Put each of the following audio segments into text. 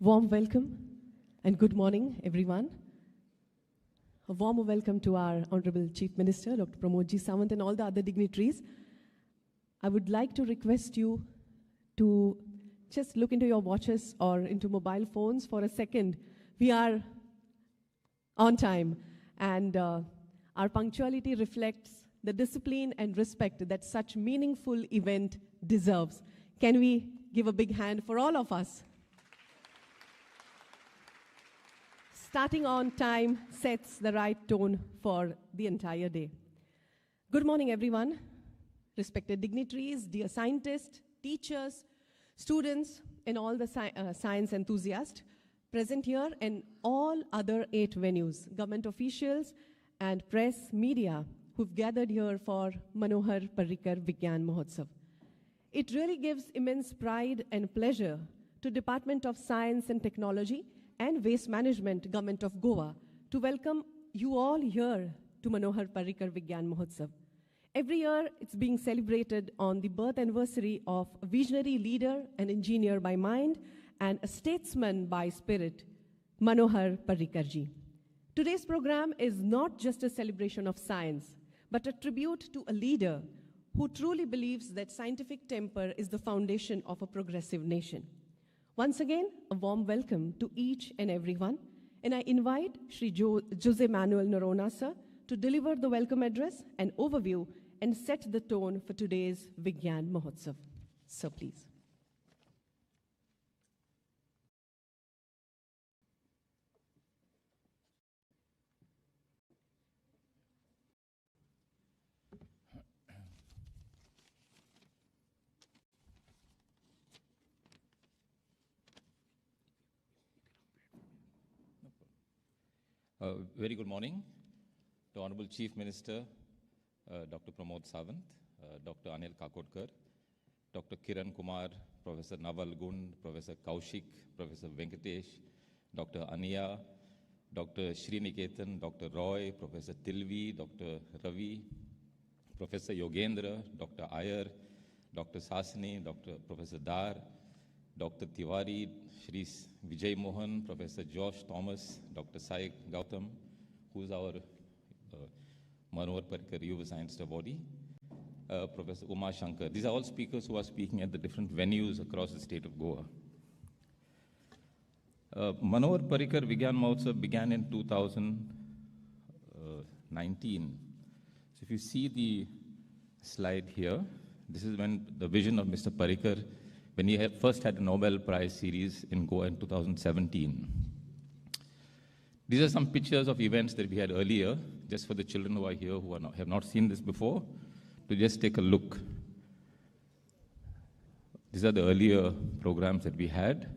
Warm welcome and good morning, everyone. A warm welcome to our Honorable Chief Minister, Dr. Pramodji Sawant, and all the other dignitaries. I would like to request you to just look into your watches or into mobile phones for a second. We are on time, and our punctuality reflects the discipline and respect that such meaningful event deserves. Can we give a big hand for all of us? Starting on time sets the right tone for the entire day. Good morning, everyone. Respected dignitaries, dear scientists, teachers, students, and all the science enthusiasts present here and all other 8 venues, government officials and press media who've gathered here for Manohar, Parrikar, Vidnyan, Mahotsav. It really gives immense pride and pleasure to Department of Science and Technology and Waste Management, Government of Goa, to welcome you all here to Manohar Parrikar Vidnyan Mahotsav. Every year, it's being celebrated on the birth anniversary of a visionary leader, an engineer by mind, and a statesman by spirit, Manohar Parrikar ji. Today's program is not just a celebration of science, but a tribute to a leader who truly believes that scientific temper is the foundation of a progressive nation. Once again, a warm welcome to each and everyone, and I invite Shri Jose Manuel Noronha sir to deliver the welcome address and overview and set the tone for today's Vidnyan Mahotsav. Sir, please. Very good morning to Honorable Chief Minister, Dr. Pramod Sawant, Dr. Anil Kakodkar, Dr. Kiran Kumar, Professor Naval Gund, Professor Kaushik, Professor Venkatesh, Dr. Aniya, Dr. Sriniketan, Dr. Roy, Professor Tilvi, Dr. Ravi, Professor Yogendra, Dr. Iyer, Dr. Sasani, Professor Dar, Dr. Tiwari, Shri Vijay Mohan, Professor Josh Thomas, Dr. Sai Gautam, who is our Manohar Parrikar Yuva Science Awardee, Professor Uma Shankar. These are all speakers who are speaking at the different venues across the state of Goa. Manohar Parrikar Vidnyan Mahotsav began in 2019. So if you see the slide here, this is when the vision of Mr. Parrikar, when he first had a Nobel Prize series in Goa in 2017. These are some pictures of events that we had earlier, just for the children who are here who have not seen this before, to just take a look. These are the earlier programs that we had.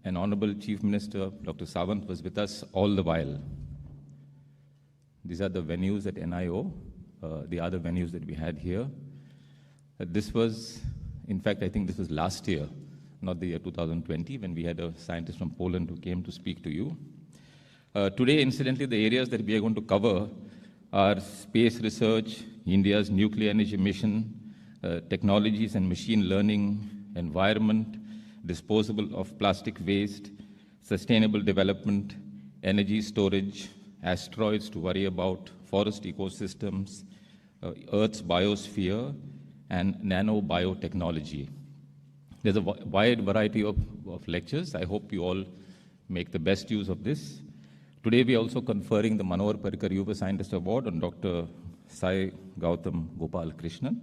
And Honorable Chief Minister, Dr. Sawant, was with us all the while. These are the venues at NIO, the other venues that we had here. This was, in fact, I think this was last year, not the year 2020, when we had a scientist from Poland who came to speak to you. Today, incidentally, the areas that we are going to cover are space research, India's nuclear energy mission, technologies and machine learning, environment, disposal of plastic waste, sustainable development, energy storage, asteroids to worry about, forest ecosystems, Earth's biosphere, and nanobiotechnology. There's a wide variety of lectures. I hope you all make the best use of this. Today we are also conferring the Manohar Parrikar Yuva Scientist Award on Dr. Sai Gautam Gopal Krishnan.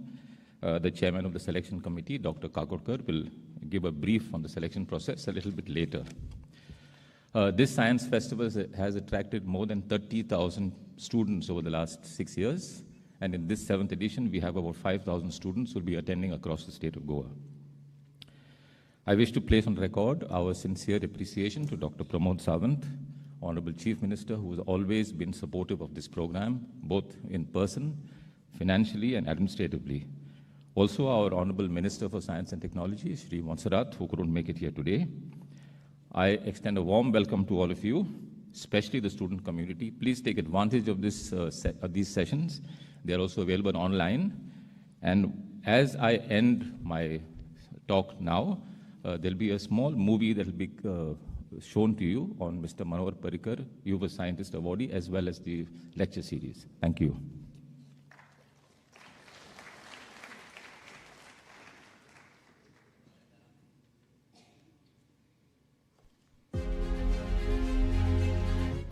The chairman of the selection committee, Dr. Kakodkar, will give a brief on the selection process a little bit later. This science festival has attracted more than 30,000 students over the last 6 years. And in this 7th edition, we have about 5,000 students who will be attending across the state of Goa. I wish to place on record our sincere appreciation to Dr. Pramod Sawant, Honorable Chief Minister, who has always been supportive of this program, both in person, financially, and administratively. Also, our Honorable Minister for Science and Technology, Shri Montserrat, who couldn't make it here today. I extend a warm welcome to all of you, especially the student community. Please take advantage of these sessions. They are also available online. And as I end my talk now, there'll be a small movie that will be shown to you on Mr. Manohar Parrikar, Yuva Scientist Awardee, as well as the lecture series. Thank you.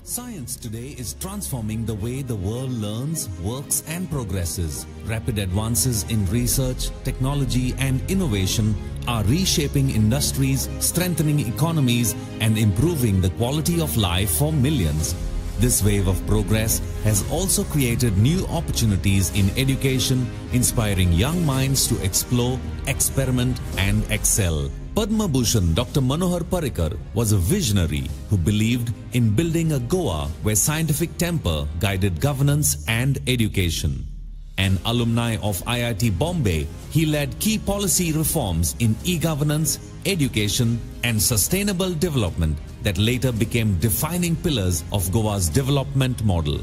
Science today is transforming the way the world learns, works and progresses. Rapid advances in research, technology and innovation are reshaping industries, strengthening economies and improving the quality of life for millions. This wave of progress has also created new opportunities in education, inspiring young minds to explore, experiment and excel. Padma Bhushan Dr. Manohar Parrikar was a visionary who believed in building a Goa where scientific temper guided governance and education. An alumni of IIT Bombay, he led key policy reforms in e-governance, education and sustainable development that later became defining pillars of Goa's development model.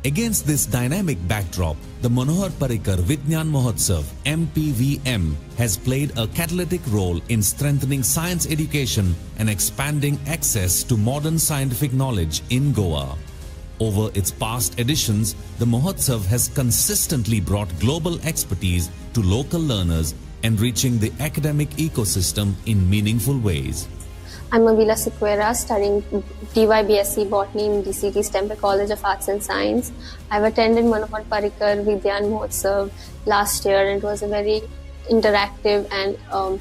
Against this dynamic backdrop, the Manohar Parrikar Vidnyan Mahotsav MPVM has played a catalytic role in strengthening science education and expanding access to modern scientific knowledge in Goa. Over its past editions, the Mahotsav has consistently brought global expertise to local learners, enriching the academic ecosystem in meaningful ways. I'm Mavila Sequeira, studying DY-BSc Botany in DCT's Temple College of Arts and Science. I've attended Manohar Parrikar Vidnyan Mahotsav last year, and it was a very interactive and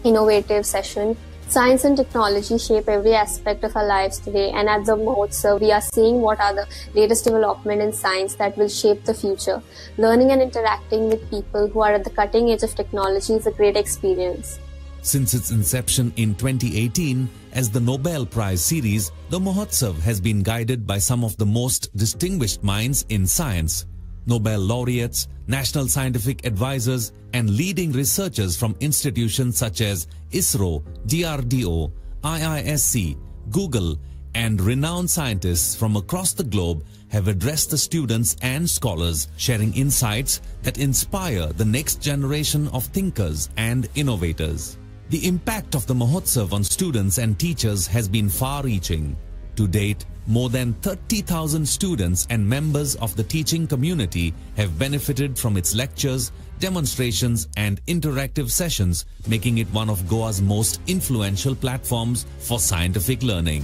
innovative session. Science and technology shape every aspect of our lives today, and at the Mahotsav, we are seeing what are the latest developments in science that will shape the future. Learning and interacting with people who are at the cutting edge of technology is a great experience. Since its inception in 2018 as the Nobel Prize series, the Mahotsav has been guided by some of the most distinguished minds in science. Nobel laureates, national scientific advisors, and leading researchers from institutions such as ISRO, DRDO, IISc, Google, and renowned scientists from across the globe have addressed the students and scholars, sharing insights that inspire the next generation of thinkers and innovators. The impact of the Mahotsav on students and teachers has been far-reaching. To date, more than 30,000 students and members of the teaching community have benefited from its lectures, demonstrations and interactive sessions, making it one of Goa's most influential platforms for scientific learning.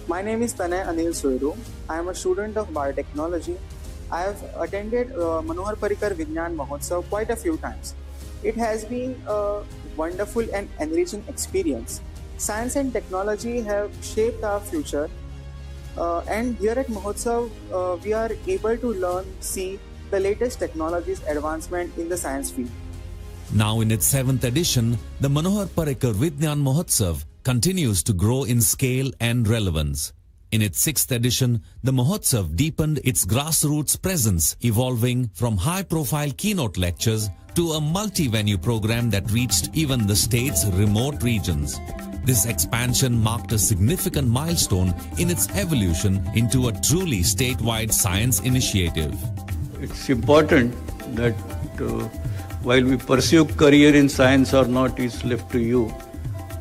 My name is Tanay Anil Soiru. I am a student of biotechnology. I have attended Manohar Parrikar Vidnyan Mahotsav quite a few times. It has been a wonderful and enriching experience. Science and technology have shaped our future, and here at Mahotsav, we are able to learn, see the latest technologies advancement in the science field. Now in its 7th edition, the Manohar Parrikar Vidnyan Mahotsav continues to grow in scale and relevance. In its 6th edition, the Mahotsav deepened its grassroots presence, evolving from high-profile keynote lectures to a multi-venue program that reached even the state's remote regions. This expansion marked a significant milestone in its evolution into a truly statewide science initiative. It's important that while we pursue career in science or not is left to you,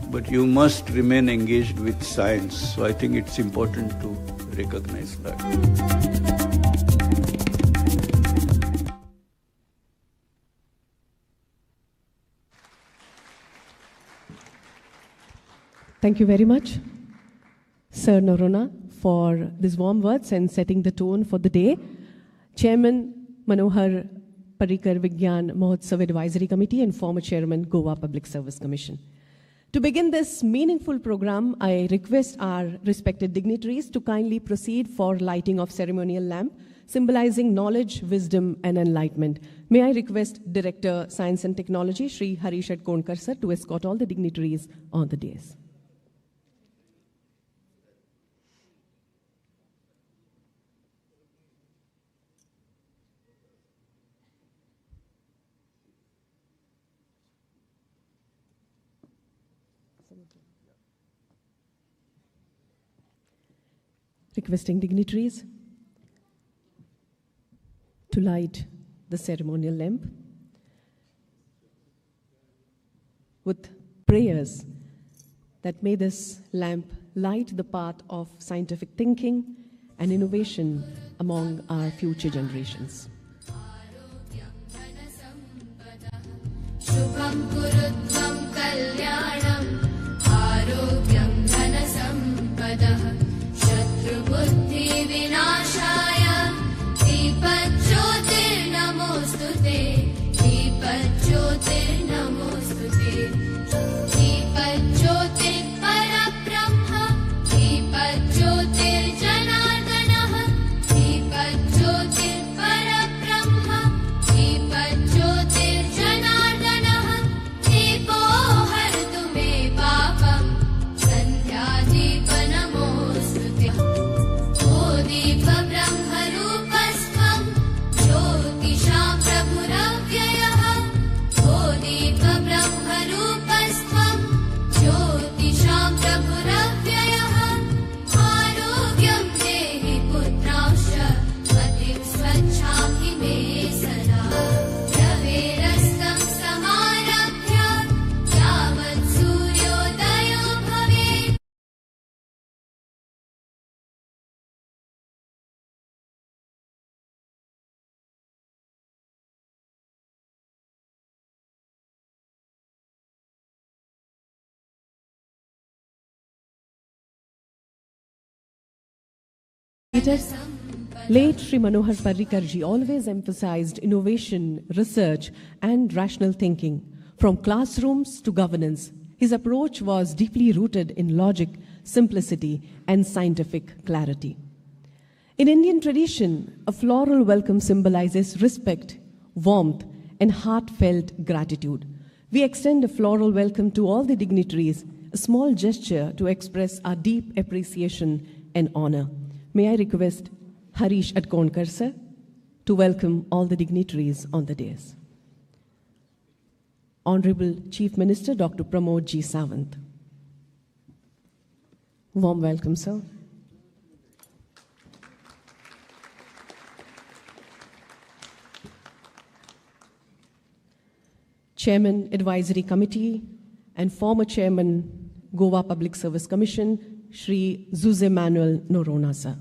but you must remain engaged with science. So I think it's important to recognize that. Thank you very much, Sir Norona, for these warm words and setting the tone for the day. Chairman Manohar Parrikar Vidnyan Mahotsav Advisory Committee and former Chairman Goa Public Service Commission. To begin this meaningful program, I request our respected dignitaries to kindly proceed for lighting of ceremonial lamp, symbolizing knowledge, wisdom, and enlightenment. May I request Director Science and Technology, Shri Harish Konkar sir, to escort all the dignitaries on the dais. Requesting dignitaries to light the ceremonial lamp with prayers that may this lamp light the path of scientific thinking and innovation among our future generations. Shubham kurutvam kalyanam arogyam dhanasampadah shatru buddhi vinashaya deepajyotir namostute deepajyotir namostute deepajyotir parabrahma deepajyotir janardanah deepajyotir parabrahma deepajyotir janardanah deepo hartu me papam sandhya deepa namostute o deepa brahma rupasvam jyotisham prabhuravyayah o deepa brahma rupasvam jyotisham prabhuravyayah arogyam dehi putrausha matim swachham hi me sada raverastam samarabhya yavat suryodayo bhavet. Late Sri Manohar Parrikar ji always emphasized innovation, research, and rational thinking. From classrooms to governance, his approach was deeply rooted in logic, simplicity, and scientific clarity. In Indian tradition, a floral welcome symbolizes respect, warmth, and heartfelt gratitude. We extend a floral welcome to all the dignitaries, a small gesture to express our deep appreciation and honor. May I request Harish Adkonkar sir to welcome all the dignitaries on the dais. Honorable Chief Minister Dr. Pramod G. Sawant. Warm welcome, sir. Chairman Advisory Committee and former Chairman Goa Public Service Commission, Shri Jose Manuel Noronha sir.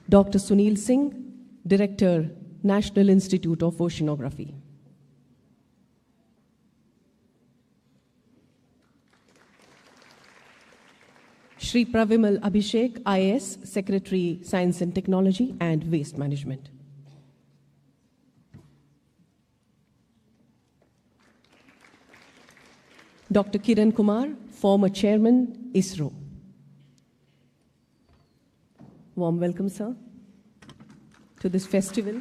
Dr. Sunil Singh, Director, National Institute of Oceanography. Shri Pravimal Abhishek, IAS, Secretary, Science and Technology and Waste Management. Dr. Kiran Kumar, former Chairman, ISRO. Warm welcome, sir, to this festival.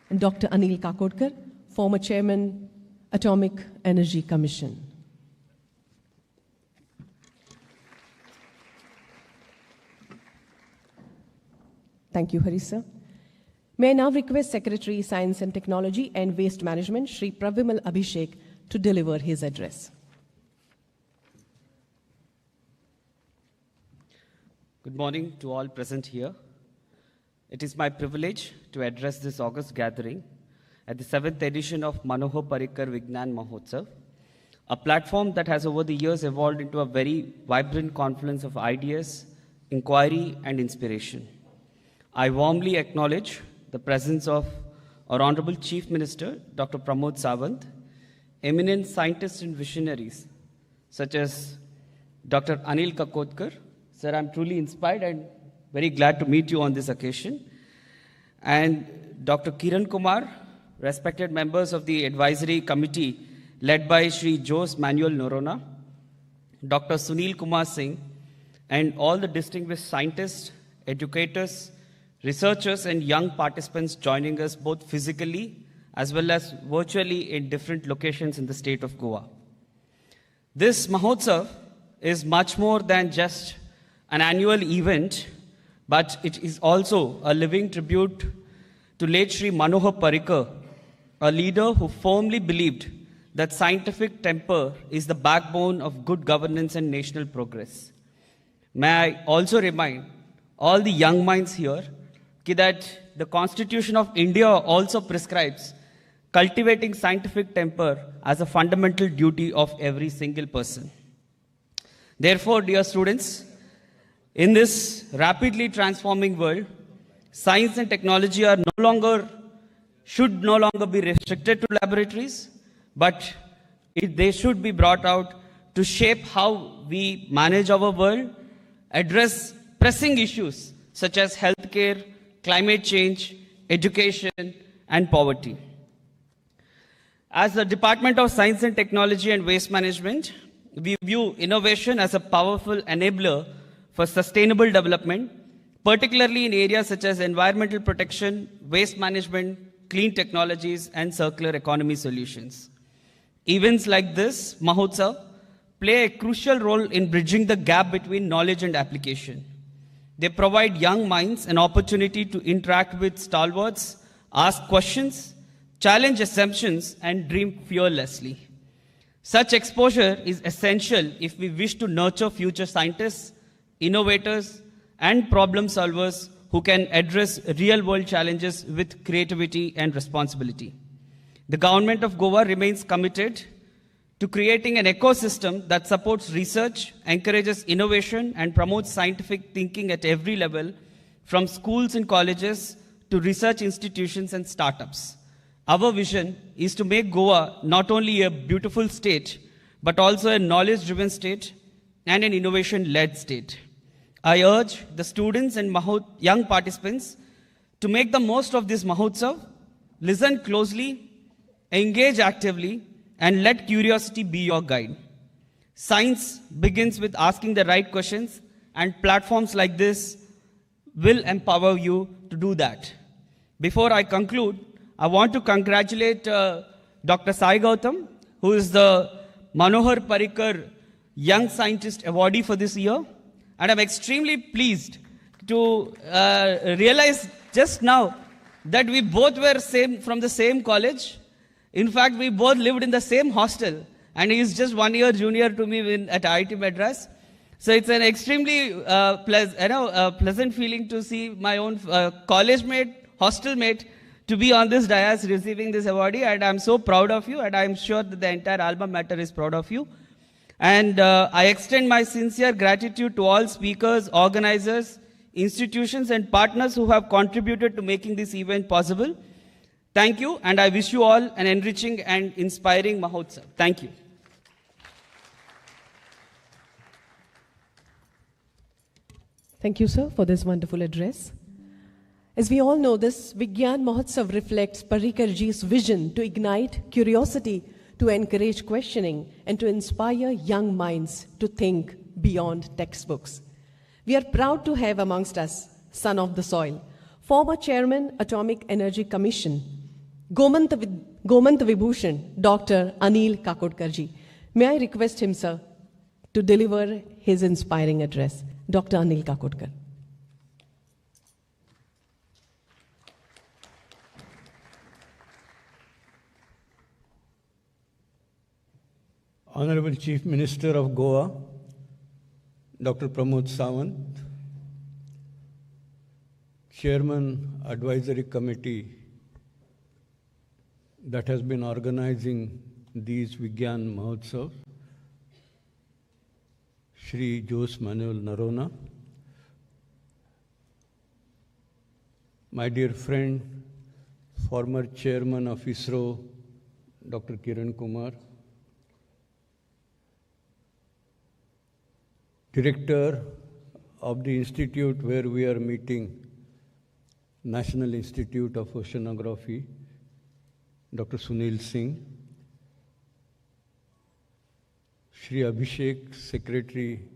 And Dr. Anil Kakodkar, former Chairman, Atomic Energy Commission. Thank you, Hari sir. May I now request Secretary, Science and Technology and Waste Management, Shri Pravimal Abhishek, to deliver his address. Good morning to all present here. It is my privilege to address this August gathering at the 7th edition of Manohar Parrikar Vidnyan Mahotsav, a platform that has over the years evolved into a very vibrant confluence of ideas, inquiry, and inspiration. I warmly acknowledge the presence of our Honorable Chief Minister, Dr. Pramod Sawant, eminent scientists and visionaries, such as Dr. Anil Kakodkar. Sir, I'm truly inspired and very glad to meet you on this occasion. And Dr. Kiran Kumar, respected members of the advisory committee led by Shri Jose Manuel Noronha, Dr. Sunil Kumar Singh, and all the distinguished scientists, educators, researchers, and young participants joining us both physically as well as virtually in different locations in the state of Goa. This Mahotsav is much more than just an annual event, but it is also a living tribute to late Sri Manohar Parrikar, a leader who firmly believed that scientific temper is the backbone of good governance and national progress. May I also remind all the young minds here that the Constitution of India also prescribes cultivating scientific temper as a fundamental duty of every single person. Therefore, dear students, in this rapidly transforming world, science and technology should no longer be restricted to laboratories, but they should be brought out to shape how we manage our world, address pressing issues such as healthcare, climate change, education, and poverty. As the Department of Science and Technology and Waste Management, we view innovation as a powerful enabler for sustainable development, particularly in areas such as environmental protection, waste management, clean technologies, and circular economy solutions. Events like this, Mahotsav, play a crucial role in bridging the gap between knowledge and application. They provide young minds an opportunity to interact with stalwarts, ask questions, challenge assumptions, and dream fearlessly. Such exposure is essential if we wish to nurture future scientists, innovators, and problem solvers who can address real-world challenges with creativity and responsibility. The government of Goa remains committed to creating an ecosystem that supports research, encourages innovation, and promotes scientific thinking at every level, from schools and colleges to research institutions and startups. Our vision is to make Goa not only a beautiful state, but also a knowledge-driven state and an innovation-led state. I urge the students and young participants to make the most of this Mahotsav, listen closely, engage actively, and let curiosity be your guide. Science begins with asking the right questions, and platforms like this will empower you to do that. Before I conclude, I want to congratulate Dr. Sai Gautam, who is the Manohar Parrikar Young Scientist Awardee for this year. And I'm extremely pleased to realize just now that we both were from the same college. In fact, we both lived in the same hostel, and he is just 1 year junior to me at IIT Madras. So it's an extremely pleasant feeling to see my own college mate, hostel mate, to be on this dais receiving this awardee, and I'm so proud of you, and I'm sure that the entire alma mater is proud of you. And I extend my sincere gratitude to all speakers, organizers, institutions, and partners who have contributed to making this event possible. Thank you, and I wish you all an enriching and inspiring Mahotsav. Thank you. Thank you, sir, for this wonderful address. As we all know, this Vidnyan Mahotsav reflects Parrikar ji's vision to ignite curiosity, to encourage questioning, and to inspire young minds to think beyond textbooks. We are proud to have amongst us, son of the soil, former chairman, Atomic Energy Commission, Gomant Vibhushan, Dr. Anil Kakodkarji. May I request him, sir, to deliver his inspiring address. Dr. Anil Kakodkar. Honorable Chief Minister of Goa, Dr. Pramod Sawant, Chairman Advisory Committee that has been organizing these Vidnyan Mahotsav, Shri Jose Manuel Narona, my dear friend, former Chairman of ISRO, Dr. Kiran Kumar, Director of the institute where we are meeting, National Institute of Oceanography, Dr. Sunil Singh, Shri Abhishek, Secretary,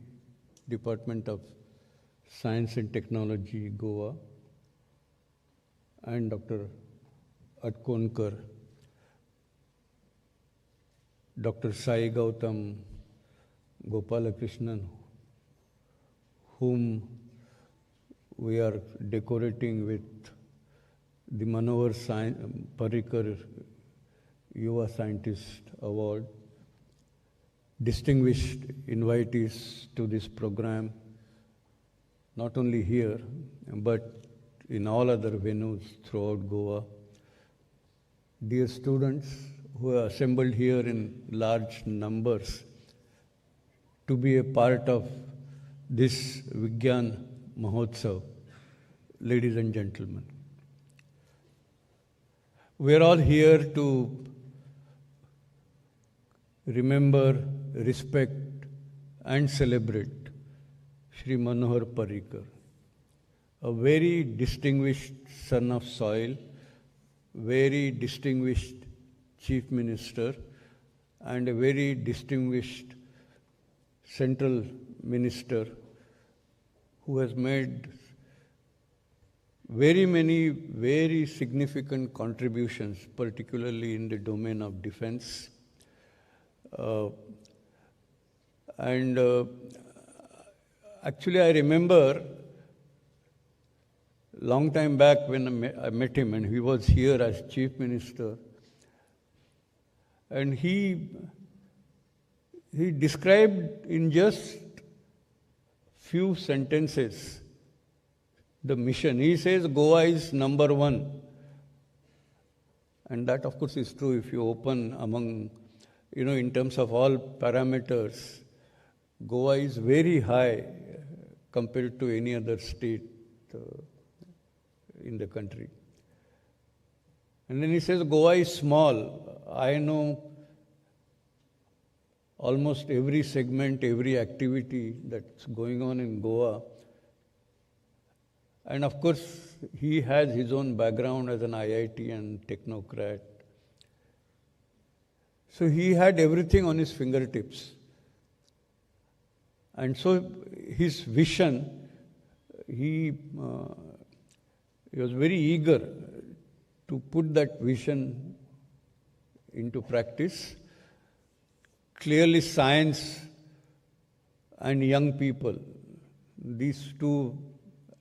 Department of Science and Technology, Goa, and Dr. Atkonkar, Dr. Sai Gautam Gopalakrishnan, whom we are decorating with the Manohar Parrikar Yuva Scientist Award, distinguished invitees to this program, not only here, but in all other venues throughout Goa. Dear students who are assembled here in large numbers to be a part of this Vidnyan Mahotsav, ladies and gentlemen. We are all here to remember, respect and celebrate Shri Manohar Parrikar, a very distinguished son of soil, very distinguished chief minister and a very distinguished central minister who has made very many very significant contributions, particularly in the domain of defense. Actually, I remember long time back when I met him, and he was here as chief minister, and he described in just few sentences the mission. He says Goa is number one, and that of course is true. If you open among, in terms of all parameters, Goa is very high compared to any other state in the country. And then he says Goa is small. I know almost every segment, every activity that's going on in Goa. And of course, he has his own background as an IIT and technocrat. So he had everything on his fingertips. And so his vision, he was very eager to put that vision into practice. Clearly, science and young people, these two,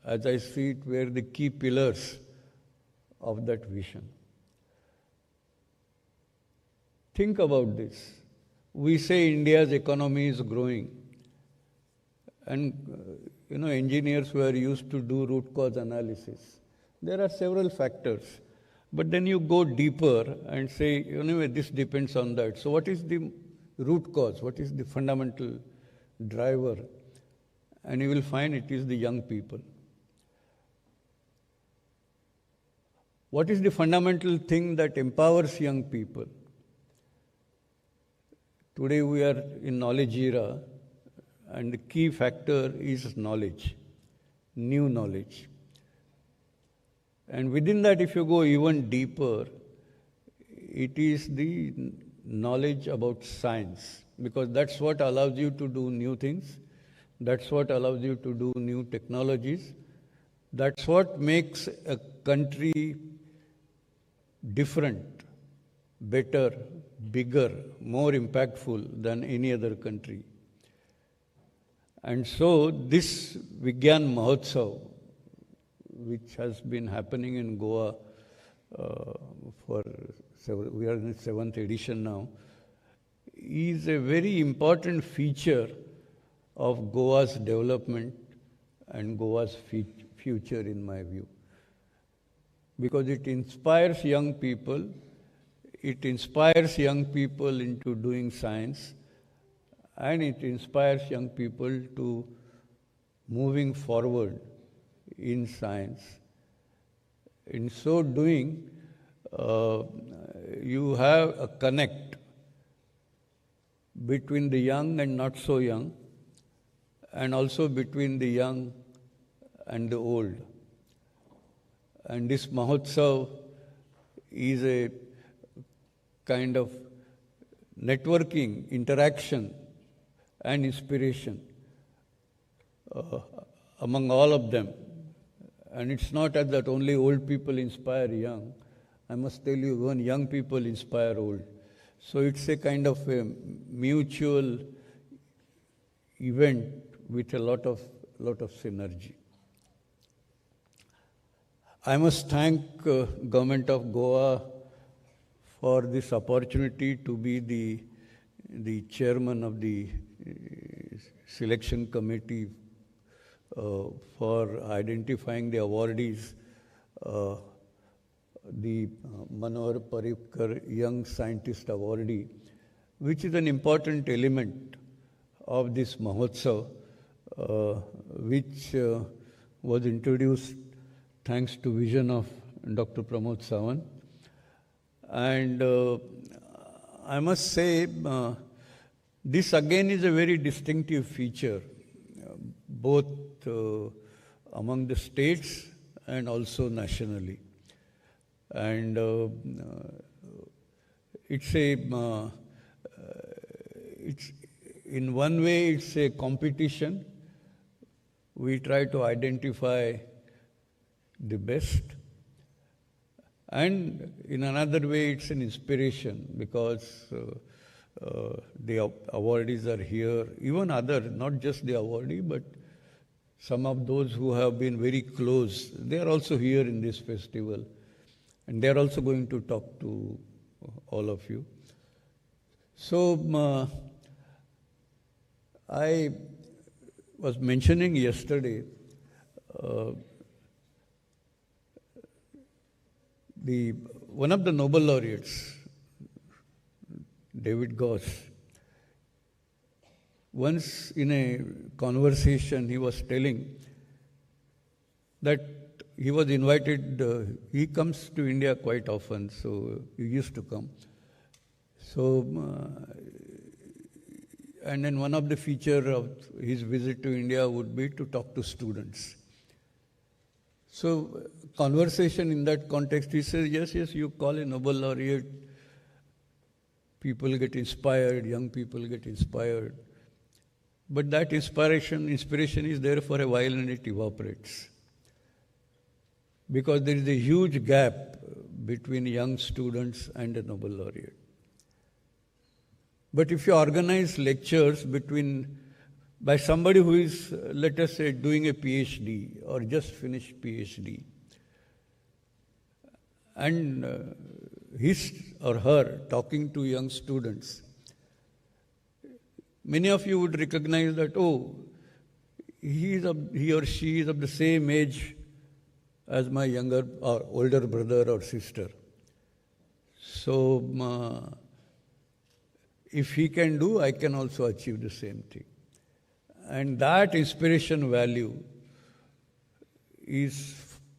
as I see it, were the key pillars of that vision. Think about this. We say India's economy is growing. And, engineers who are used to do root cause analysis, there are several factors. But then you go deeper and say, this depends on that. So what is the root cause? What is the fundamental driver? And you will find it is the young people. What is the fundamental thing that empowers young people? Today we are in knowledge era, and the key factor is knowledge, new knowledge. And within that, if you go even deeper, it is the knowledge about science, because that's what allows you to do new things. That's what allows you to do new technologies. That's what makes a country different, better, bigger, more impactful than any other country. And so this Vidnyan Mahotsav, which has been happening in Goa we are in the 7th edition now, is a very important feature of Goa's development and Goa's future, in my view. Because it inspires young people, into doing science, and it inspires young people to moving forward in science. In so doing, you have a connect between the young and not so young, and also between the young and the old. And this Mahotsav is a kind of networking, interaction and inspiration among all of them. And it's not that only old people inspire young. I must tell you, even young people inspire old. So it's a kind of a mutual event with a lot of synergy. I must thank Government of Goa for this opportunity to be the chairman of the selection committee for identifying the awardees the Manohar Parrikar Young Scientist Awardee, which is an important element of this Mahotsav, which was introduced thanks to vision of Dr. Pramod Sawant. And I must say, this again is a very distinctive feature, both among the states and also nationally. And it's in one way it's a competition. We try to identify the best. And in another way, it's an inspiration, because the awardees are here, even other, not just the awardee, but some of those who have been very close, they are also here in this festival. And they are also going to talk to all of you. So, I was mentioning yesterday one of the Nobel laureates, David Gauss, once in a conversation he was telling that he was invited, he comes to India quite often, so he used to come. So, and then one of the features of his visit to India would be to talk to students. So, conversation in that context, he says, yes, you call a Nobel laureate, people get inspired, young people get inspired. But that inspiration is there for a while and it evaporates. Because there is a huge gap between young students and a Nobel laureate. But if you organize lectures by somebody who is, let us say, doing a PhD or just finished PhD, and his or her talking to young students, many of you would recognize that, oh, he or she is of the same age as my younger or older brother or sister. So, if he can do, I can also achieve the same thing. And that inspiration value is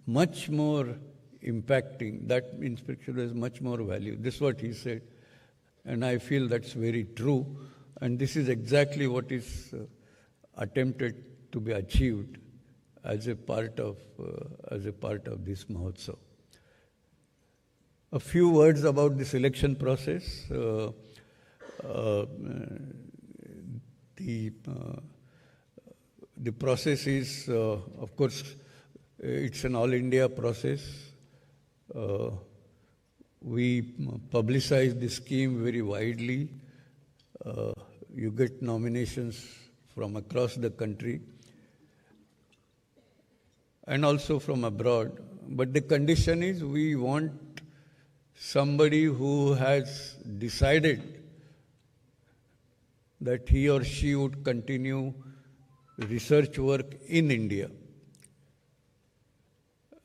much more impacting. That inspiration is much more value. This is what he said. And I feel that's very true. And this is exactly what is attempted to be achieved as a part of this Mahotsav. A few words about the selection process. The process is, of course, it's an all-India process. We publicize the scheme very widely. You get nominations from across the country and also from abroad. But the condition is we want somebody who has decided that he or she would continue research work in India.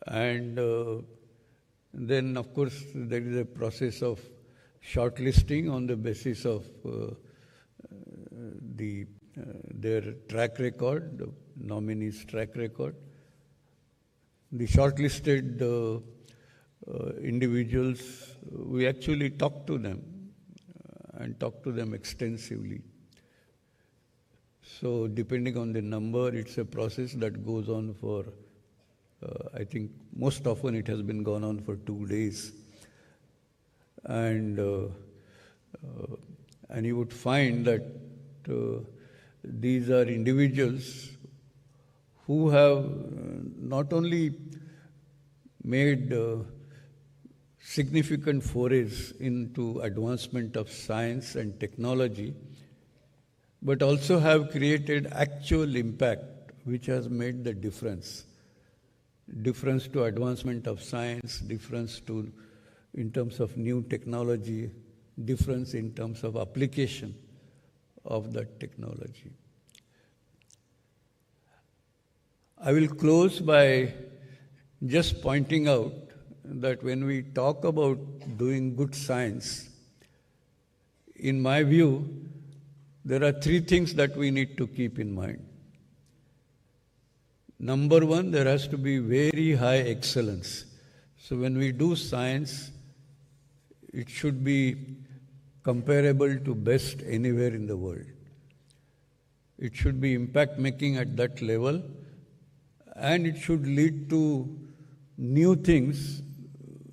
And then, of course, there is a process of shortlisting on the basis of their track record, the nominee's track record. The shortlisted individuals, we actually talk to them and talk to them extensively. So depending on the number, it's a process that goes on for, I think most often it has been gone on for 2 days. And you would find that these are individuals who have not only made significant forays into advancement of science and technology, but also have created actual impact which has made the difference. Difference to advancement of science, difference to in terms of new technology, difference in terms of application of that technology. I will close by just pointing out that when we talk about doing good science, in my view, there are three things that we need to keep in mind. Number one, there has to be very high excellence. So when we do science, it should be comparable to best anywhere in the world. It should be impact making at that level, and it should lead to new things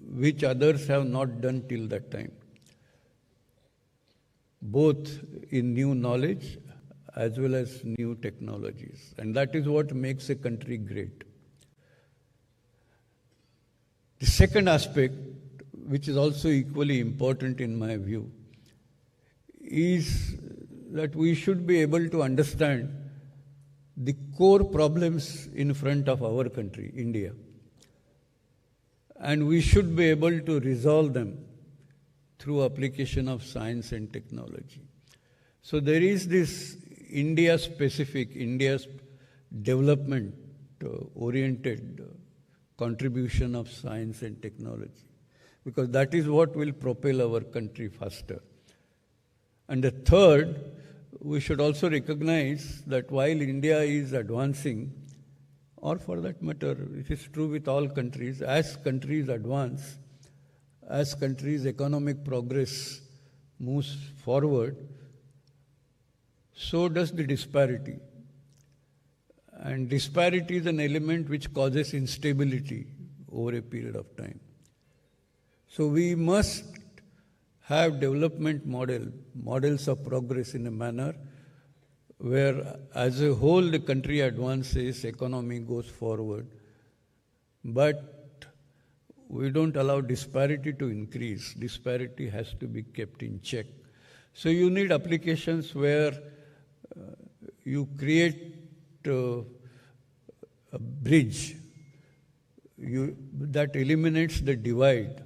which others have not done till that time, both in new knowledge as well as new technologies. And that is what makes a country great. The second aspect, which is also equally important in my view, is that we should be able to understand the core problems in front of our country, India. And we should be able to resolve them through application of science and technology. So there is this India-specific, India's development-oriented contribution of science and technology, because that is what will propel our country faster. And the third, we should also recognize that while India is advancing, or for that matter, it is true with all countries, as countries advance, as countries' economic progress moves forward, so does the disparity. And disparity is an element which causes instability over a period of time. So we must have development models of progress in a manner where as a whole the country advances, economy goes forward, but we don't allow disparity to increase. Disparity has to be kept in check. So you need applications where you create a bridge that eliminates the divide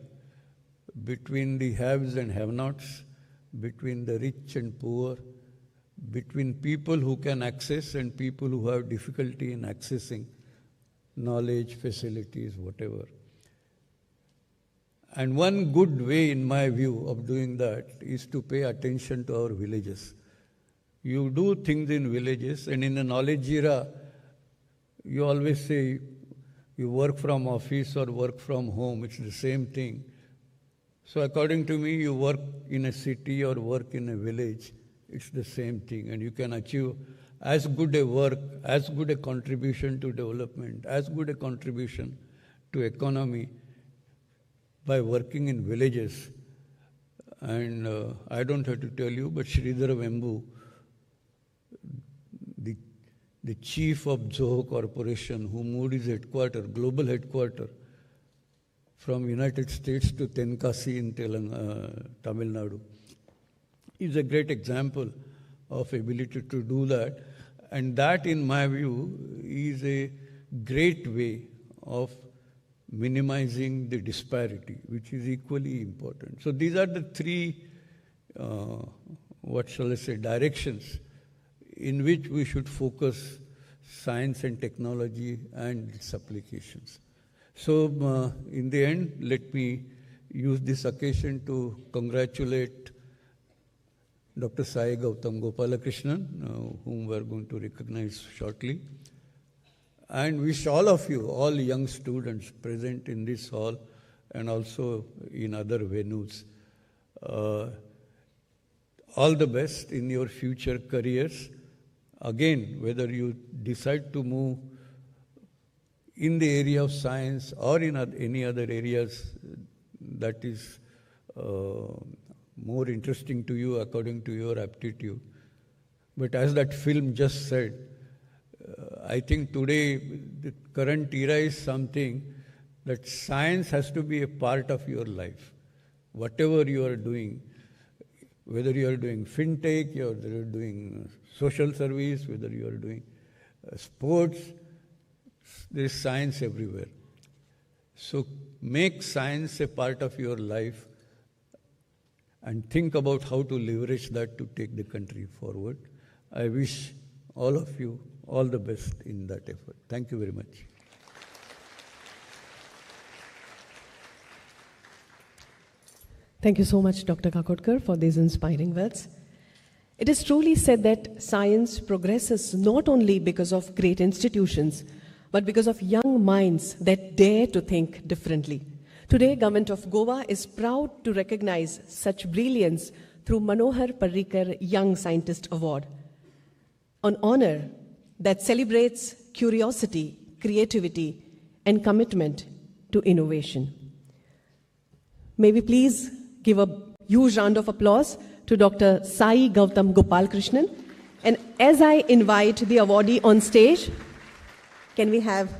between the haves and have-nots, between the rich and poor, between people who can access and people who have difficulty in accessing knowledge, facilities, whatever. And one good way, in my view, of doing that is to pay attention to our villages. You do things in villages, and in the knowledge era, you always say you work from office or work from home, it's the same thing. So according to me, you work in a city or work in a village, it's the same thing, and you can achieve as good a work, as good a contribution to development, as good a contribution to economy by working in villages. And I don't have to tell you, but Sridhar Vembu, the chief of Zoho Corporation, who moved his headquarters, global headquarters, from United States to Tenkasi in Tamil Nadu, is a great example of ability to do that. And that, in my view, is a great way of minimizing the disparity, which is equally important. So these are the three, directions in which we should focus science and technology and its applications. So in the end, let me use this occasion to congratulate Dr. Sai Gautam Gopalakrishnan, whom we are going to recognize shortly, and wish all of you, all young students present in this hall and also in other venues, all the best in your future careers. Again, whether you decide to move in the area of science or in any other areas that is more interesting to you according to your aptitude. But as that film just said, I think today the current era is something that science has to be a part of your life. Whatever you are doing, whether you are doing fintech, or whether you are doing social service, whether you are doing sports, there is science everywhere. So make science a part of your life and think about how to leverage that to take the country forward. I wish all of you all the best in that effort. Thank you very much. Thank you so much, Dr. Kakodkar, for these inspiring words. It is truly said that science progresses not only because of great institutions, but because of young minds that dare to think differently. Today, Government of Goa is proud to recognize such brilliance through Manohar Parrikar Young Scientist Award, an honor that celebrates curiosity, creativity, and commitment to innovation. May we please give a huge round of applause to Dr. Sai Gautam Gopalakrishnan. And as I invite the awardee on stage, can we have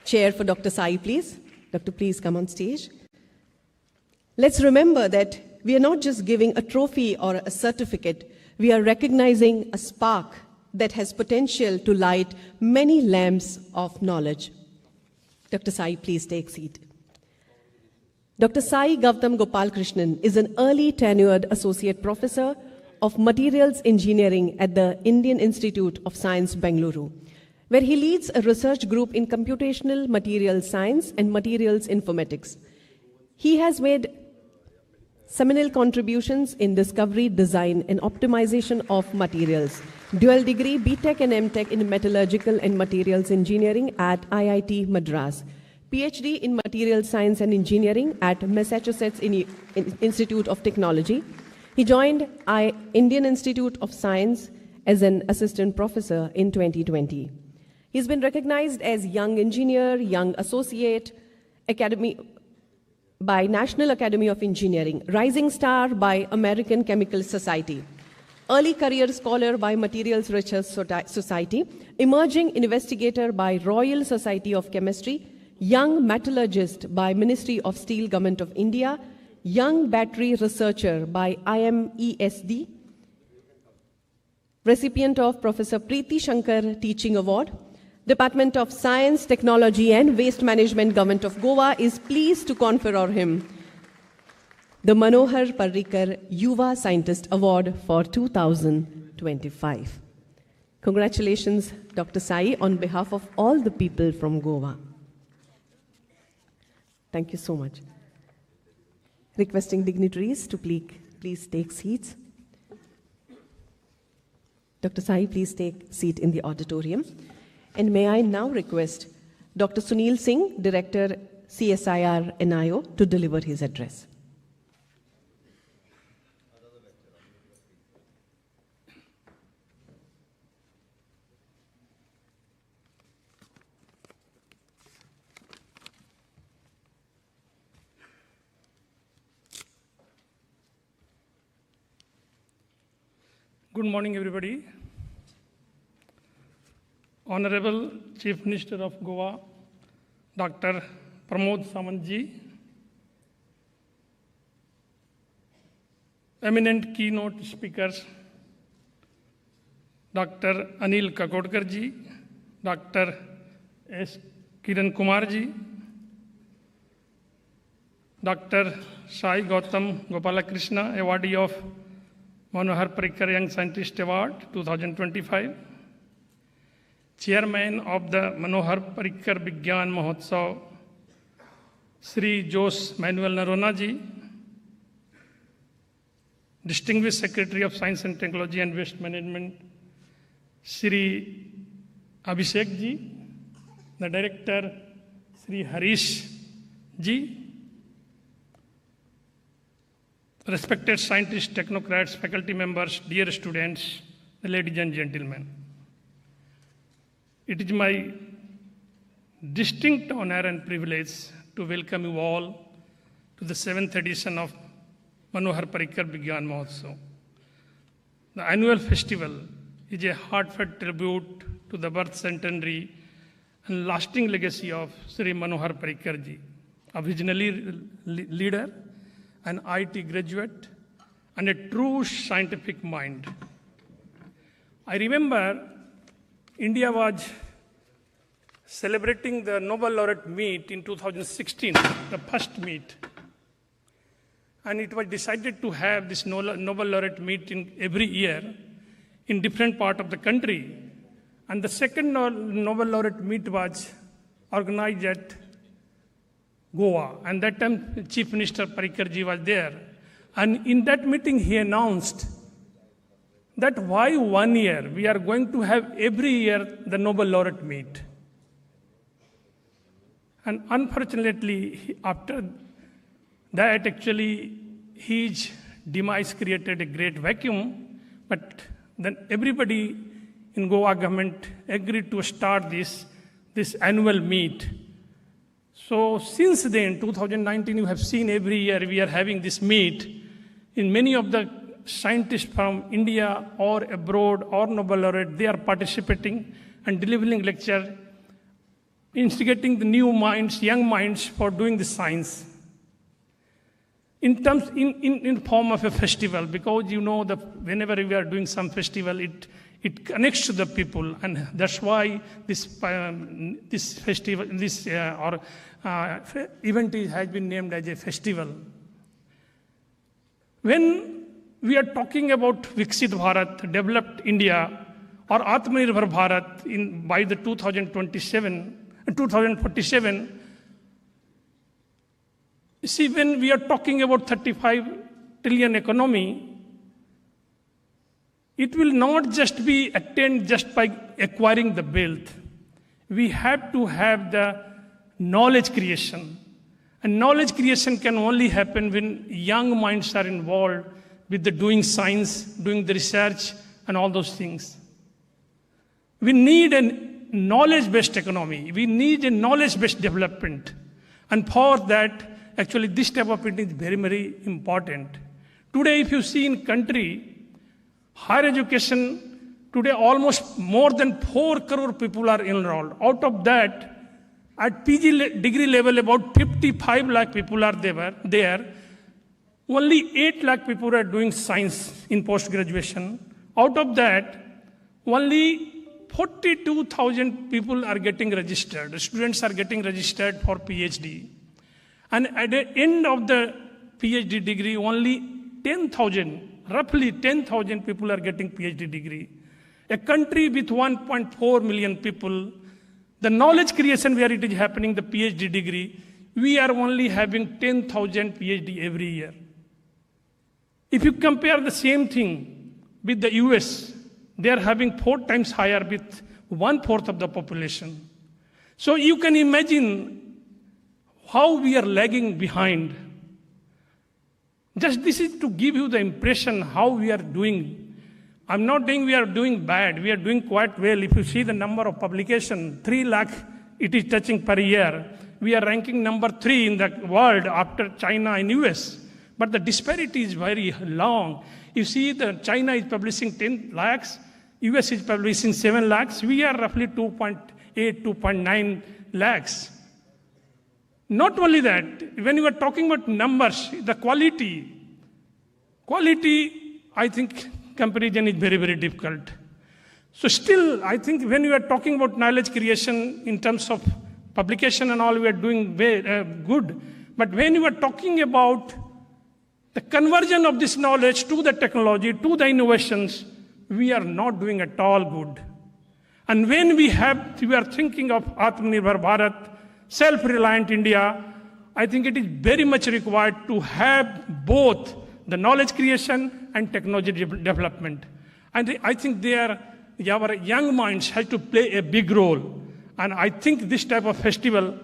chair for Dr. Sai, please? Doctor, please come on stage. Let's remember that we are not just giving a trophy or a certificate. We are recognizing a spark that has potential to light many lamps of knowledge. Dr. Sai, please take seat. Dr. Sai Gautam Gopalakrishnan is an early tenured associate professor of materials engineering at the Indian Institute of Science, Bengaluru, where he leads a research group in computational materials science and materials informatics. He has made seminal contributions in discovery, design, and optimization of materials. Dual degree BTech and MTech in metallurgical and materials engineering at IIT Madras. PhD in materials science and engineering at Massachusetts Institute of Technology. He joined Indian Institute of Science as an assistant professor in 2020. He's been recognized as Young Engineer, Young Associate, Academy by National Academy of Engineering, Rising Star by American Chemical Society, Early Career Scholar by Materials Research Society, Emerging Investigator by Royal Society of Chemistry, Young Metallurgist by Ministry of Steel, Government of India, Young Battery Researcher by IMESD, recipient of Professor Preeti Shankar Teaching Award. Department of Science, Technology and Waste Management, Government of Goa is pleased to confer on him the Manohar Parrikar Yuva Scientist Award for 2025. Congratulations, Dr. Sai, on behalf of all the people from Goa. Thank you so much. Requesting dignitaries to please take seats. Dr. Sai, please take seat in the auditorium. And may I now request Dr. Sunil Singh, Director, CSIR NIO, to deliver his address. Good morning, everybody. Honorable Chief Minister of Goa, Dr. Pramod Sawant-ji, eminent keynote speakers, Dr. Anil Kakodkar-ji, Dr. S. Kiran Kumar-ji, Dr. Sai Gautam Gopalakrishna, awardee of Manohar Parrikar Young Scientist Award 2025, Chairman of the Manohar Parrikar Vidnyan Mahotsav, Sri Jose Manuel Narona ji, Distinguished Secretary of Science and Technology and Waste Management, Sri Abhishek ji, the Director, Sri Harish ji, respected scientists, technocrats, faculty members, dear students, ladies and gentlemen. It is my distinct honor and privilege to welcome you all to the 7th edition of Manohar Parrikar Vidnyan Mahotsav. The annual festival is a heartfelt tribute to the birth centenary and lasting legacy of Sri Manohar Parrikar ji, a visionary leader, an IT graduate, and a true scientific mind. I remember India was celebrating the Nobel laureate meet in 2016, the first meet. And it was decided to have this Nobel laureate meet in every year in different part of the country. And the second Nobel laureate meet was organized at Goa. And that time, Chief Minister Parrikar ji was there. And in that meeting, he announced that why 1 year? We are going to have every year the Nobel laureate meet. And unfortunately, after that, actually, his demise created a great vacuum. But then everybody in Goa government agreed to start this annual meet. So since then, 2019, you have seen every year we are having this meet. In many of the scientists from India or abroad or Nobel laureate, they are participating and delivering lecture, instigating the new minds, young minds for doing the science. In form of a festival, because you know whenever we are doing some festival, it connects to the people, and that's why this festival, event has been named as a festival. When we are talking about Viksit Bharat, developed India, or Atmanirbhar Bharat by the 2047, see, when we are talking about 35 trillion economy, it will not just be attained just by acquiring the wealth. We have to have the knowledge creation. And knowledge creation can only happen when young minds are involved with the doing science, doing the research, and all those things. We need a knowledge-based economy. We need a knowledge-based development. And for that, actually, this type of meeting is very, very important. Today, if you see in country, higher education, today almost more than 4 crore people are enrolled. Out of that, at PG degree level, about 55 lakh people are there. Only 8 lakh people are doing science in post-graduation. Out of that, only 42,000 people are getting registered. Students are getting registered for PhD. And at the end of the PhD degree, only 10,000, roughly 10,000 people are getting PhD degree. A country with 1.4 million people, the knowledge creation where it is happening, the PhD degree, we are only having 10,000 PhD every year. If you compare the same thing with the US, they are having 4 times higher with 1/4 of the population. So you can imagine how we are lagging behind. Just this is to give you the impression how we are doing. I'm not saying we are doing bad. We are doing quite well. If you see the number of publications, 3 lakh it is touching per year. We are ranking number 3 in the world after China and US. But the disparity is very long. You see that China is publishing 10 lakhs, US is publishing 7 lakhs. We are roughly 2.8, 2.9 lakhs. Not only that, when you are talking about numbers, the quality, I think comparison is very, very difficult. So still, I think when you are talking about knowledge creation in terms of publication and all, we are doing very, good. But when you are talking about the conversion of this knowledge to the technology, to the innovations, we are not doing at all good. And when we are thinking of Atmanirbhar Bharat, self-reliant India, I think it is very much required to have both the knowledge creation and technology development. And I think our young minds have to play a big role. And I think this type of festival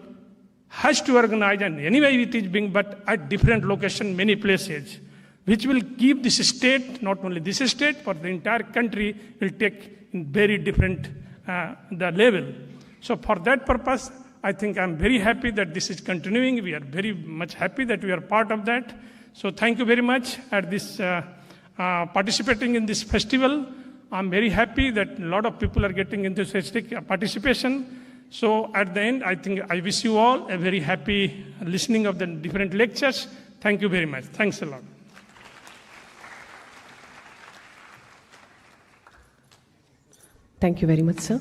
has to organize, and anyway it is being, but at different locations, many places, which will keep this state, not only this state, but the entire country will take in very different the level. So for that purpose, I think I'm very happy that this is continuing. We are very much happy that we are part of that. So thank you very much at this participating in this festival. I'm very happy that a lot of people are getting enthusiastic participation. So at the end, I think I wish you all a very happy listening of the different lectures. Thank you very much. Thanks a lot. Thank you very much, sir.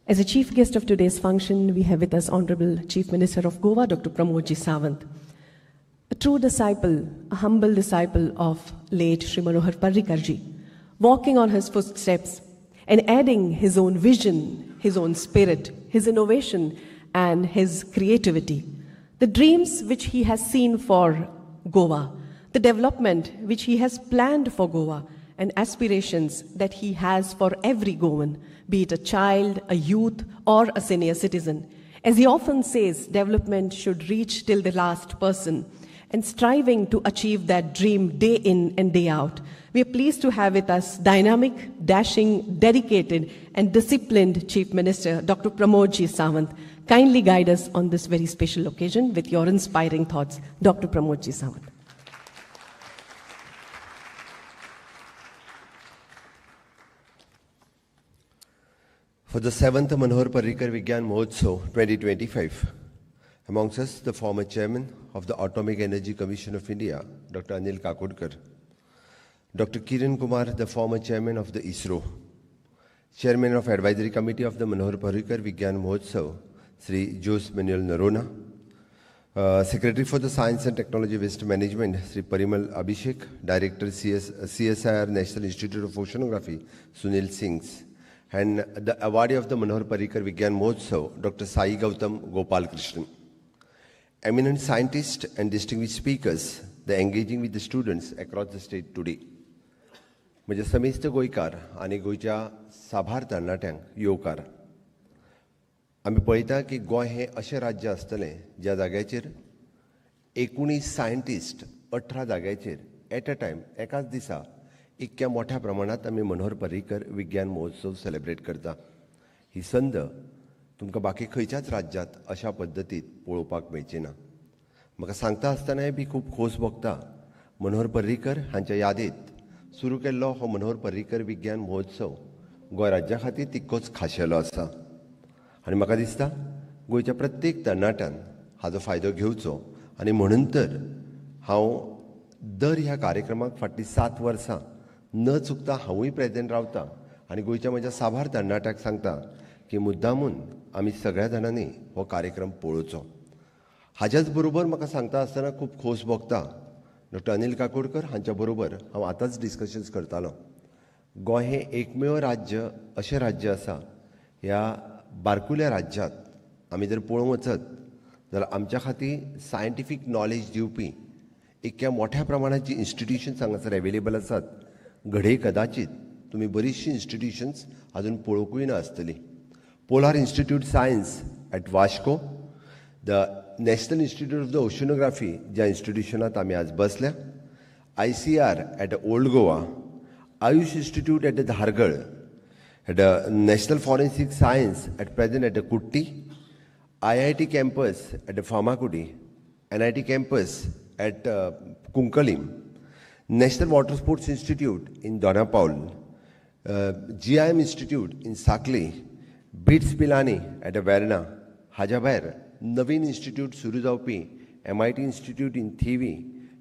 As a chief guest of today's function, we have with us Honorable Chief Minister of Goa, Dr. Pramodji Sawant. A true disciple, a humble disciple of late Sri Manohar Parrikar, walking on his footsteps and adding his own vision, his own spirit, his innovation and his creativity. The dreams which he has seen for Goa, the development which he has planned for Goa, and aspirations that he has for every Goan, be it a child, a youth, or a senior citizen. As he often says, development should reach till the last person, and striving to achieve that dream day in and day out. We are pleased to have with us dynamic, dashing, dedicated, and disciplined Chief Minister, Dr. Pramod Ji Sawant. Kindly guide us on this very special occasion with your inspiring thoughts. Dr. Pramod Ji Sawant. For the 7th Manohar Parrikar Vidnyan Mahotsav 2025, amongst us the former chairman of the Atomic Energy Commission of India, Dr. Anil Kakodkar, Dr. Kiran Kumar, the former chairman of the ISRO, chairman of Advisory Committee of the Manohar Parrikar Vidnyan Mahotsav, Sri Jose Manuel Noronha, Secretary for the Science and Technology Waste Management, Sri Parimal Abhishek, Director CSIR National Institute of Oceanography, Sunil Singh, and the awardee of the Manohar Parrikar Vidnyan Mahotsav, Dr. Sai Gautam Gopal Krishnan. Eminent scientists and distinguished speakers, they engaging with the students across the state today. म्हणजे समेस्त गोंयकार आनी गोंयच्या साबार तरणाट्यांक येवकार. आमी पळयता की गोंय हें अशें राज्य आसतलें ज्या जाग्याचेर 19 सायंटिस्ट 18 जाग्याचेर एट अ टायम एकाच दिसा इतक्या मोठ्या प्रमाणात आमी मनोहर पर्रीकर विज्ञान महोत्सव सेलिब्रेट करता. ही संद तुमकां बाकी खंयच्याच राज्यांत अशा पद्दतीत पळोवपाक मेळची ना. म्हाका सांगता आसतनाय बी खूब खोस भोगता मनोहर पर्रीकर हांच्या यादीत सुरू केल्लो हो मनोहर पर्रीकर विज्ञान महोत्सव गोंय राज्या खातीर तितकोच खाशेलो आसा. आनी म्हाका दिसता गोंयच्या प्रत्येक तरणाट्यान हाजो फायदो घेवचो. आनी म्हणून तर हांव दर ह्या कार्यक्रमाक फाटलीं 7 वर्सां न चुकता हांवूय प्रेजेंट रावता आनी गोंयच्या म्हज्या साबार तरणाट्याक सांगता की मुद्दामून आमी सगळ्या जाणांनी हो कार्यक्रम पळोवचो. हाच्याच बरोबर म्हाका सांगता आसतना खूब खोस भोगता डॉक्टर अनिल काकोडकर हांच्या बरोबर हांव आतांच डिस्कशन्स करतालो. गोंय हें एकमेव राज्य अशें राज्य आसा ह्या बारकुल्या राज्यांत आमी जर पळोवंक वचत जाल्यार आमच्या खातीर सायंटिफीक नॉलेज दिवपी इतक्या मोठ्या प्रमाणात जी इन्स्टिट्यूशन्स हांगासर एवेलेबल आसात घडये कदाचित तुमी बरीचशी इन्स्टिट्यूशन्स अजून पळोवंकूय ना आसतली. Polar institute science at Vasco, the national institute of the oceanography ज्या इन्स्टिट्यूशनात आमी आज बसल्या, ICR at old Goa, Ayush institute at Dhargal, at national forensic science at present at Kutti, IIT campus at Famakudi, NIT campus at Kunkalim, National Water Sports Institute in Donapaul, GIM Institute in Sakli, BITS Pilani at Verna, हाज्या भायर नवीन institute सुरू जावपी MIT Institute in Thivi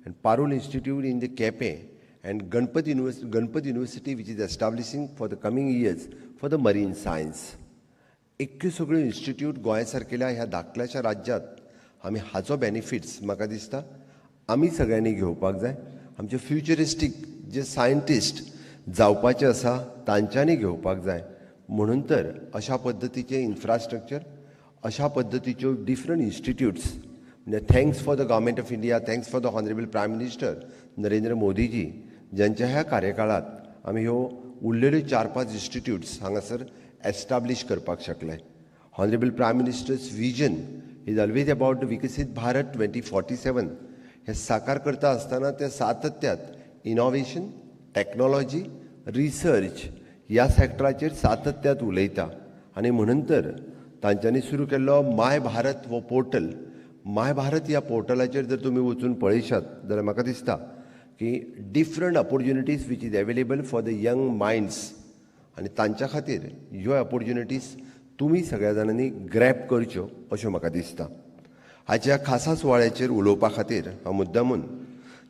and Parul Institute in the Kepe and Ganpat University which is establishing for the coming years for the marine science. इतक्यो सगळ्यो institute गोंया सारकेल्या ह्या धाकल्याशा राज्यांत आमी हाचो बेनिफिट्स म्हाका दिसता आमी सगळ्यांनी घेवपाक जाय. आमचे फ्युचरिस्टीक जे सायंटिस्ट जावपाचे आसा तांच्यांनी घेवपाक जाय. म्हणून तर अशा पद्दतीचे इन्फ्रास्ट्रक्चर, अशा पद्दतीच्यो डिफरंट इन्स्टिट्यूट्स म्हणजे thanks for the government of India, thanks for the honourable prime minister Narendra Modiji ज्यांच्या ह्या कार्यकाळात आमी ह्यो उरलेल्यो 4-5 इन्स्टिट्यूट्स हांगासर एस्टाब्लिश करपाक शकले. Honourable prime minister's vision is always about the Viksit Bharat 2047 हे साकार करता आसतना ते सातत्यात इनोव्हेशन, टेक्नॉलॉजी, रिसर्च ह्या सॅक्टराचेर सातत्यात उलयता. आनी म्हणून तर तांच्यांनी सुरू केल्लो माय भारत हो पोर्टल, माय भारत ह्या पोर्टलाचेर जर तुमी वचून पळयशात जाल्यार म्हाका दिसता की different opportunities which is available for the young minds आनी तांच्या खातीर ह्यो ऑपॉर्च्युनिटीज तुमी सगळ्या जाणांनी ग्रॅब करच्यो अश्यो म्हाका दिसता. हाच्या खासा सुवाळ्याचेर उलोवपा खातीर हांव मुद्दामून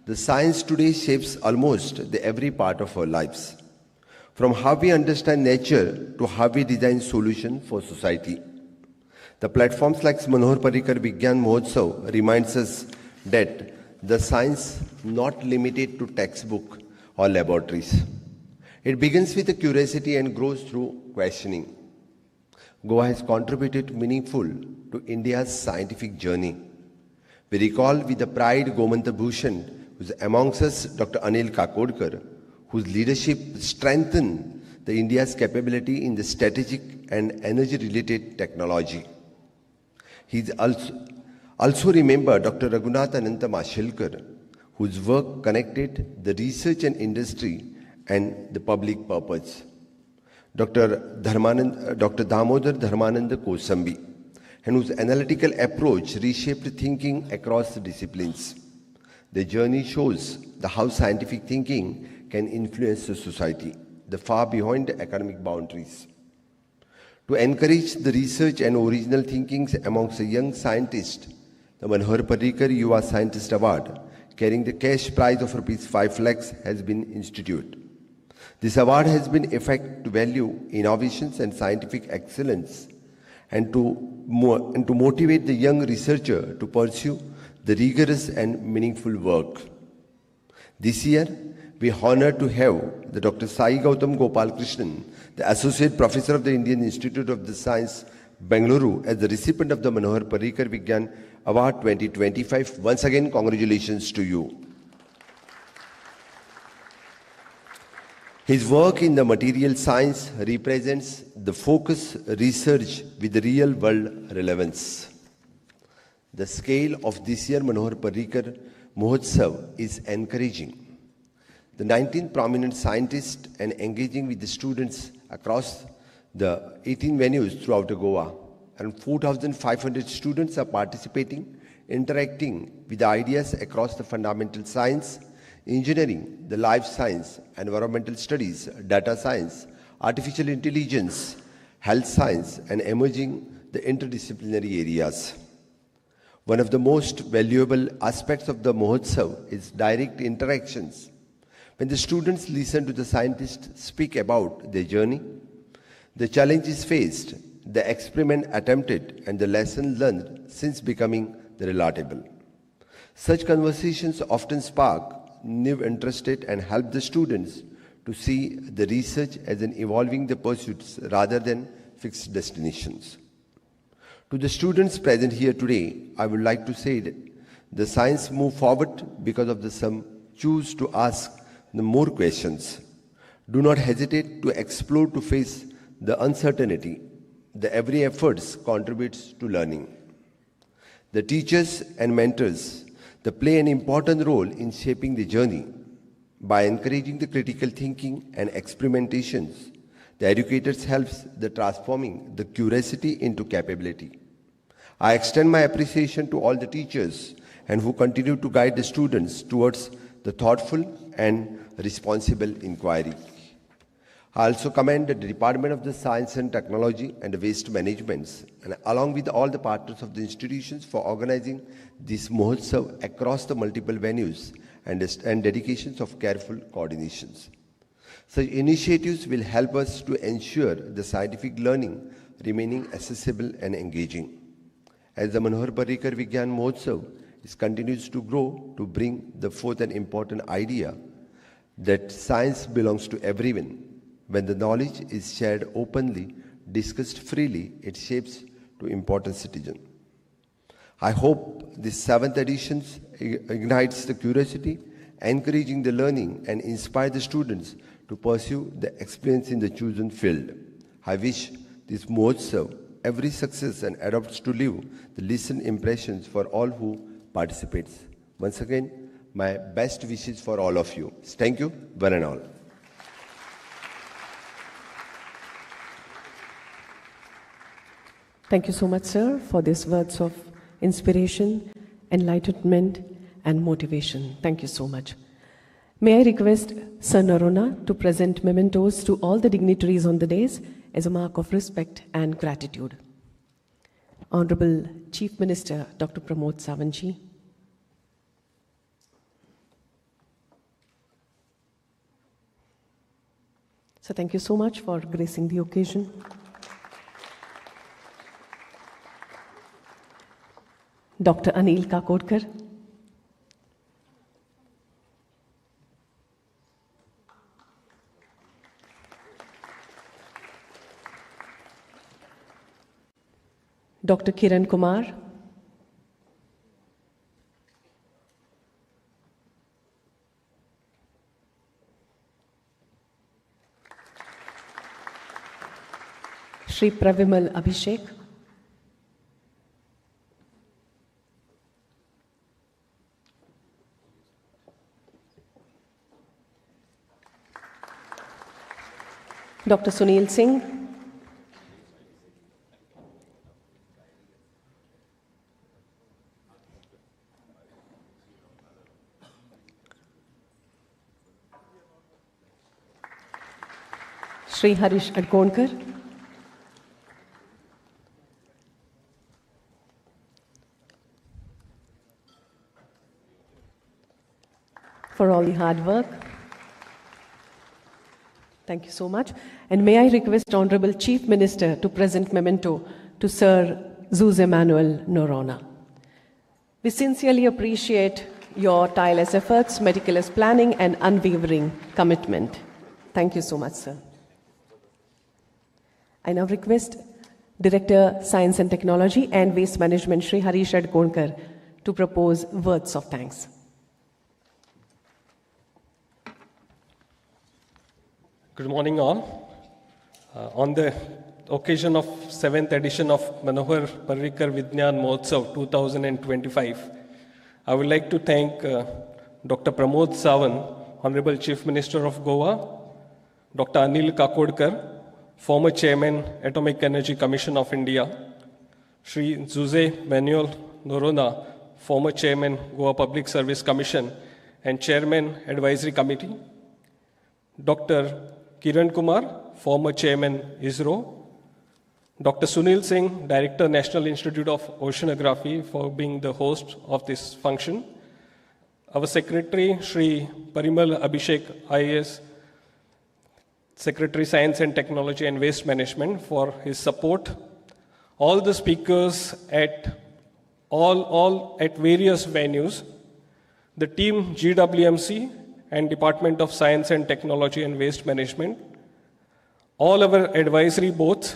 the science today shapes almost the every part of our lifes, from how we understand nature to how we design solution for society. The platforms like Manohar Parrikar Vidnyan Mahotsav reminds us that the science not limited to textbook or laboratories. It begins with a curiosity and grows through questioning. Goa has contributed meaningful to India's scientific journey. We recall with the pride Gomanta Bhushan who's amongst us Dr. Anil Kakodkar, whose leadership strengthened the India's capability in the strategic and energy-related technology. He's also remember Dr. Raghunath Ananta Mashilkar, whose work connected the research and industry and the public purpose. Dr. Damodar Dharmananda Kosambi, and whose analytical approach reshaped thinking across the disciplines. The journey shows how scientific thinking can influence the society, far beyond the academic boundaries. To encourage the research and original thinkings amongst the young scientists, the Manohar Parrikar Yuva Scientist Award, carrying the cash prize of ₹5 lakhs, has been instituted. This award has been effective to value innovations and scientific excellence and to motivate the young researcher to pursue the rigorous and meaningful work. This year, we are honored to have the Dr. Sai Gautam Gopal Krishnan, the Associate Professor of the Indian Institute of the Science, Bengaluru, as the recipient of the Manohar Parrikar Vigyan Award 2025. Once again, congratulations to you. His work in the material science represents the focused research with the real-world relevance. The scale of this year's Manohar Parrikar Mahotsav is encouraging. The 19 prominent scientists and engaging with the students across the 18 venues throughout Goa, and 4,500 students are participating, interacting with the ideas across the fundamental science, engineering, the life science, environmental studies, data science, artificial intelligence, health science, and emerging the interdisciplinary areas. One of the most valuable aspects of the Mahotsav is direct interactions. When the students listen to the scientists speak about their journey, the challenges faced, the experiment attempted, and the lesson learned since becoming relatable. Such conversations often spark new interest and help the students to see the research as an evolving the pursuits rather than fixed destinations. To the students present here today, I would like to say that the science move forward because of the some choose to ask the more questions. Do not hesitate to explore to face the uncertainty. The every efforts contributes to learning. The teachers and mentors, they play an important role in shaping the journey. By encouraging the critical thinking and experimentations, the educators helps the transforming the curiosity into capability. I extend my appreciation to all the teachers and who continue to guide the students towards the thoughtful and responsible inquiry. I also commend the Department of the Science and Technology and the Waste Management, and along with all the partners of the institutions for organizing this Mahotsav across the multiple venues and dedications of careful coordinations. Such initiatives will help us to ensure the scientific learning remaining accessible and engaging. As the Manohar Parrikar Vigyan Mahotsav continues to grow to bring the forth an important idea that science belongs to everyone. When the knowledge is shared openly, discussed freely, it shapes to important citizen. I hope this 7th edition ignites the curiosity, encouraging the learning and inspire the students to pursue the experience in the chosen field. I wish this Mahotsav every success and adopts to leave the listened impressions for all who participates. Once again, my best wishes for all of you. Thank you, one and all. Thank you so much, sir, for these words of inspiration, enlightenment, and motivation. Thank you so much. May I request Sir Narona to present mementos to all the dignitaries on the days as a mark of respect and gratitude. Honorable Chief Minister, Dr. Pramod Sawantji. So thank you so much for gracing the occasion. Dr. Anil Kakodkar. Dr. Kiran Kumar. Shri Pravimal Abhishek. Dr. Sunil Singh. Shri Harish Adkonkar. For all the hard work. Thank you so much. And may I request Honorable Chief Minister to present memento to Sir Jose Manuel Noronha. We sincerely appreciate your tireless efforts, meticulous planning, and unwavering commitment. Thank you so much, sir. I now request Director, Science and Technology and Waste Management, Shri Harish Adkonkar, to propose words of thanks. Good morning, all. On the occasion of 7th edition of Manohar Parrikar Vidnyan Mahotsav 2025, I would like to thank Dr. Pramod Sawant, Honorable Chief Minister of Goa, Dr. Anil Kakodkar, former Chairman, Atomic Energy Commission of India, Shri Jose Manuel Noronha, former Chairman, Goa Public Service Commission and Chairman, Advisory Committee, Dr. Kiran Kumar, former Chairman, ISRO, Dr. Sunil Singh, Director, National Institute of Oceanography, for being the host of this function, our Secretary, Shri Parimal Abhishek, IAS, Secretary, Science and Technology and Waste Management, for his support, all the speakers at all at various venues, the team GWMC and Department of Science and Technology and Waste Management, all our advisory boards,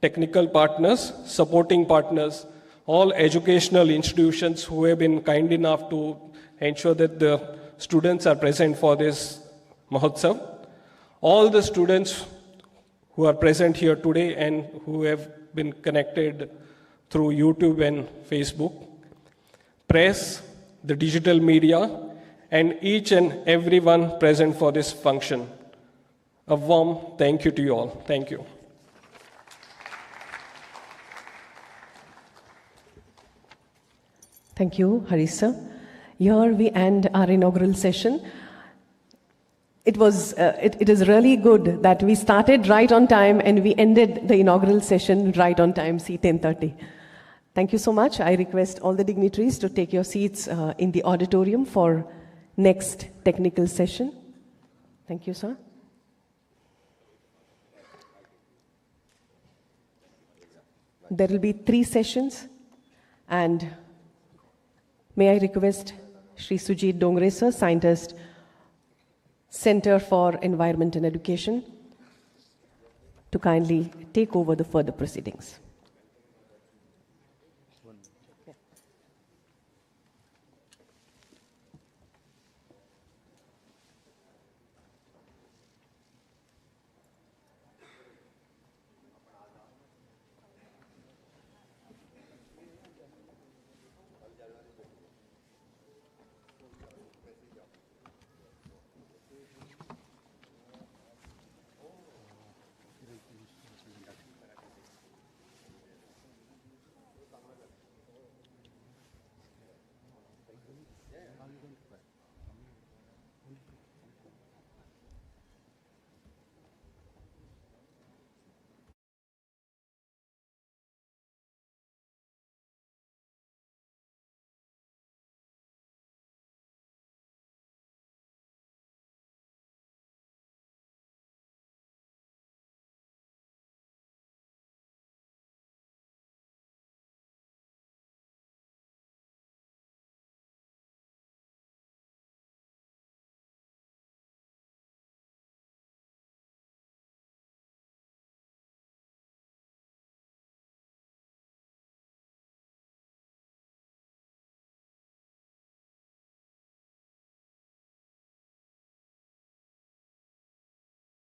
technical partners, supporting partners, all educational institutions who have been kind enough to ensure that the students are present for this Mahotsav, all the students who are present here today and who have been connected through YouTube and Facebook, press, the digital media, and each and everyone present for this function. A warm thank you to you all. Thank you. Thank you, Harish sir. Here we end our inaugural session. It is really good that we started right on time and we ended the inaugural session right on time, see 10:30. Thank you so much. I request all the dignitaries to take your seats in the auditorium for next technical session. Thank you, sir. There will be 3 sessions, and may I request Shri Sujit Dongre, sir, scientist, Center for Environment and Education, to kindly take over the further proceedings.